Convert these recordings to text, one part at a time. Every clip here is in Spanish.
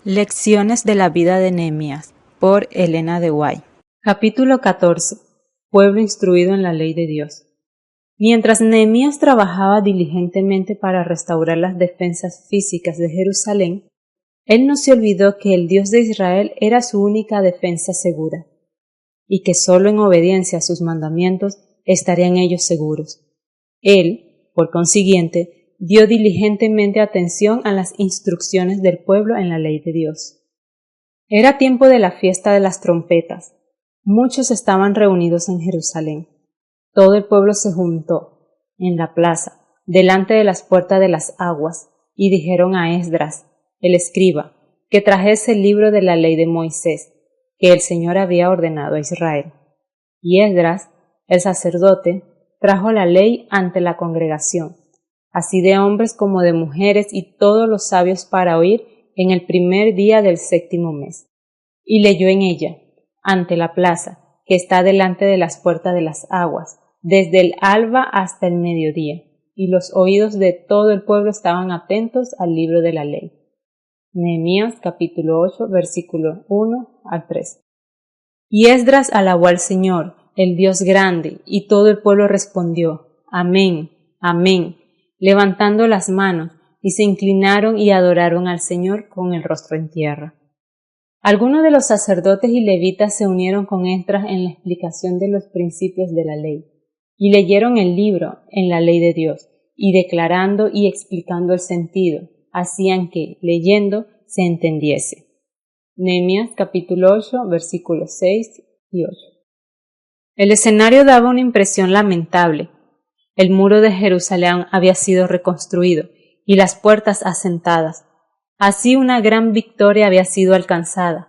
Lecciones de la vida de Nehemías, por Elena de White. Capítulo 14. Pueblo instruido en la ley de Dios. Mientras Nehemías trabajaba diligentemente para restaurar las defensas físicas de Jerusalén, él no se olvidó que el Dios de Israel era su única defensa segura, y que solo en obediencia a sus mandamientos estarían ellos seguros. Él, por consiguiente, dio diligentemente atención a las instrucciones del pueblo en la ley de Dios. Era tiempo de la fiesta de las trompetas. Muchos estaban reunidos en Jerusalén. Todo el pueblo se juntó en la plaza, delante de las puertas de las aguas, y dijeron a Esdras, el escriba, que trajese el libro de la ley de Moisés, que el Señor había ordenado a Israel. Y Esdras, el sacerdote, trajo la ley ante la congregación, así de hombres como de mujeres y todos los sabios para oír en el primer día del 7º mes. Y leyó en ella, ante la plaza, que está delante de las puertas de las aguas, desde el alba hasta el mediodía, y los oídos de todo el pueblo estaban atentos al libro de la ley. Nehemías capítulo 8, versículo 1 al 3. Y Esdras alabó al Señor, el Dios grande, y todo el pueblo respondió, Amén, Amén, levantando las manos, y se inclinaron y adoraron al Señor con el rostro en tierra. Algunos de los sacerdotes y levitas se unieron con Esdras en la explicación de los principios de la ley, y leyeron el libro en la ley de Dios, y declarando y explicando el sentido, hacían que, leyendo, se entendiese. Nehemías capítulo 8, versículos 6 y 8. El escenario daba una impresión lamentable. El muro de Jerusalén había sido reconstruido y las puertas asentadas. Así una gran victoria había sido alcanzada,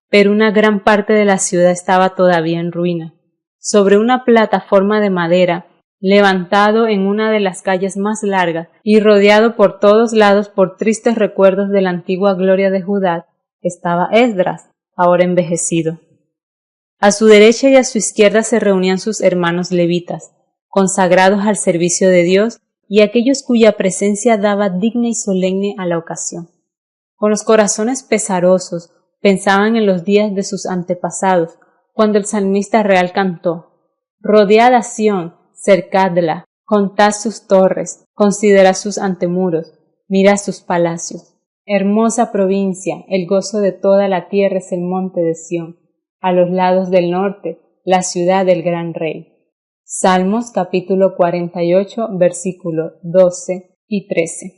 pero una gran parte de la ciudad estaba todavía en ruina. Sobre una plataforma de madera, levantado en una de las calles más largas y rodeado por todos lados por tristes recuerdos de la antigua gloria de Judá, estaba Esdras, ahora envejecido. A su derecha y a su izquierda se reunían sus hermanos levitas, consagrados al servicio de Dios y aquellos cuya presencia daba digna y solemne a la ocasión. Con los corazones pesarosos pensaban en los días de sus antepasados, cuando el salmista real cantó: Rodead a Sión, cercadla, contad sus torres, considerad sus antemuros, mirad sus palacios. Hermosa provincia, el gozo de toda la tierra es el monte de Sión, a los lados del norte, la ciudad del gran rey. Salmos capítulo 48, versículos 12 y 13.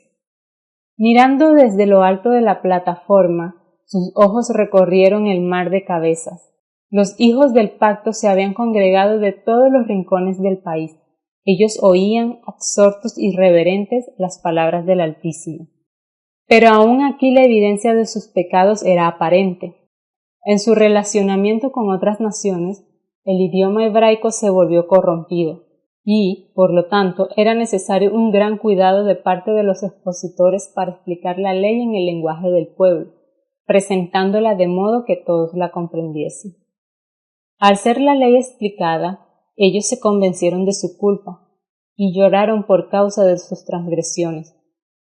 Mirando desde lo alto de la plataforma, sus ojos recorrieron el mar de cabezas. Los hijos del pacto se habían congregado de todos los rincones del país. Ellos oían, absortos y reverentes, las palabras del Altísimo. Pero aún aquí la evidencia de sus pecados era aparente. En su relacionamiento con otras naciones, el idioma hebraico se volvió corrompido y, por lo tanto, era necesario un gran cuidado de parte de los expositores para explicar la ley en el lenguaje del pueblo, presentándola de modo que todos la comprendiesen. Al ser la ley explicada, ellos se convencieron de su culpa y lloraron por causa de sus transgresiones.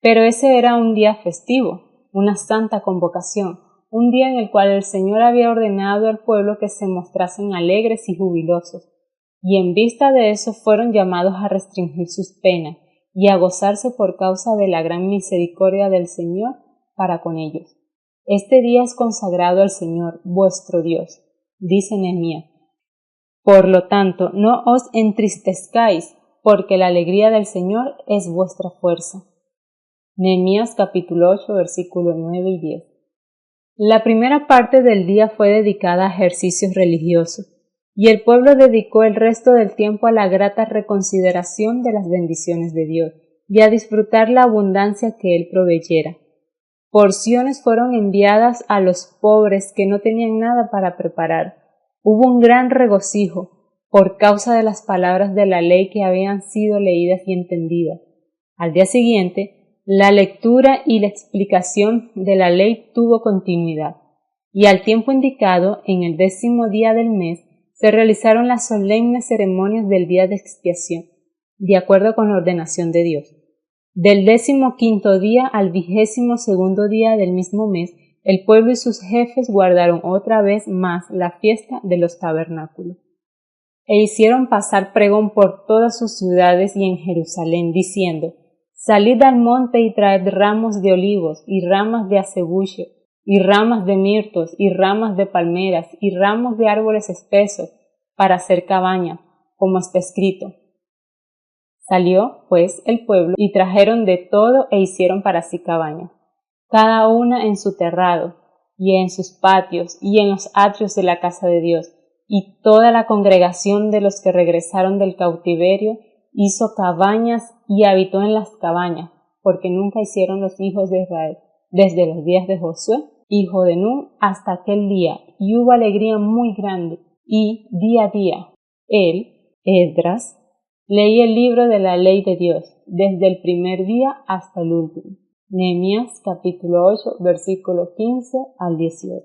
Pero ese era un día festivo, una santa convocación, un día en el cual el Señor había ordenado al pueblo que se mostrasen alegres y jubilosos, y en vista de eso fueron llamados a restringir sus penas y a gozarse por causa de la gran misericordia del Señor para con ellos. Este día es consagrado al Señor, vuestro Dios, dice Nehemías. Por lo tanto, no os entristezcáis, porque la alegría del Señor es vuestra fuerza. Nehemías capítulo 8, versículos 9 y 10. La primera parte del día fue dedicada a ejercicios religiosos, y el pueblo dedicó el resto del tiempo a la grata reconsideración de las bendiciones de Dios y a disfrutar la abundancia que Él proveyera. Porciones fueron enviadas a los pobres que no tenían nada para preparar. Hubo un gran regocijo por causa de las palabras de la ley que habían sido leídas y entendidas. Al día siguiente, la lectura y la explicación de la ley tuvo continuidad, y al tiempo indicado, en el 10º día del mes, se realizaron las solemnes ceremonias del día de expiación, de acuerdo con la ordenación de Dios. Del 15º día al 22º día del mismo mes El pueblo y sus jefes guardaron otra vez más la fiesta de los tabernáculos. E hicieron pasar pregón por todas sus ciudades y en Jerusalén, diciendo: Salid al monte y traed ramos de olivos, y ramas de acebullo, y ramas de mirtos, y ramas de palmeras, y ramos de árboles espesos, para hacer cabaña, como está escrito. Salió, pues, el pueblo, y trajeron de todo e hicieron para sí cabaña, cada una en su terrado, y en sus patios, y en los atrios de la casa de Dios. Y toda la congregación de los que regresaron del cautiverio hizo cabañas y habitó en las cabañas, porque nunca hicieron los hijos de Israel, desde los días de Josué, hijo de Nun, hasta aquel día, y hubo alegría muy grande, y día a día, él, Esdras, leía el libro de la ley de Dios, desde el primer día hasta el último. Nehemías capítulo 8, versículo 15 al 18.